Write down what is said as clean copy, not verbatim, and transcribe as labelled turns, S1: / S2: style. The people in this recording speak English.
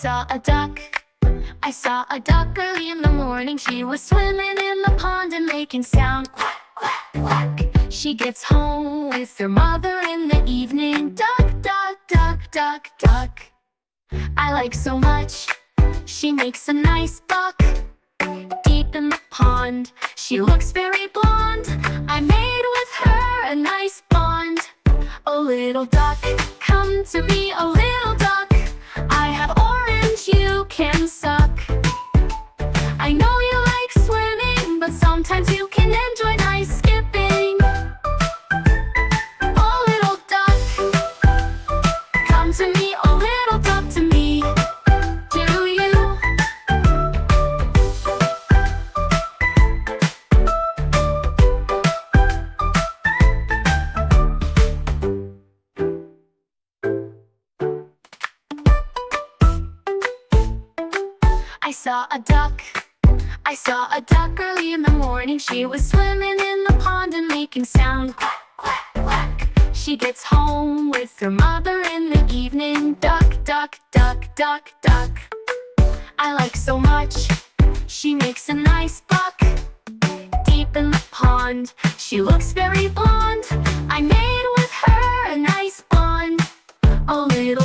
S1: saw a duck. I saw a duck early in the morning. She was swimming in the pond and making sound quack, quack, quack. She gets home with her mother in the evening. Duck, duck, duck, duck, duck. I like so much. She makes a nice buck. Deep in the pond, she looks very blonde. I made with her a nice bond. Oh little duck, come to me, a little duck. I have orange you can suck. I know you like swimming, but sometimes you can enjoy nice skipping. Oh little duck, come to me, oh little duck to me. Do you? I saw a duck early in the morning. She was swimming in the pond and making sound quack, quack, quack. She gets home with her mother in the evening. Duck, duck, duck, duck, duck. I like so much. She makes a nice buck. Deep in the pond, she looks very blonde. I made with her a nice bond. Oh little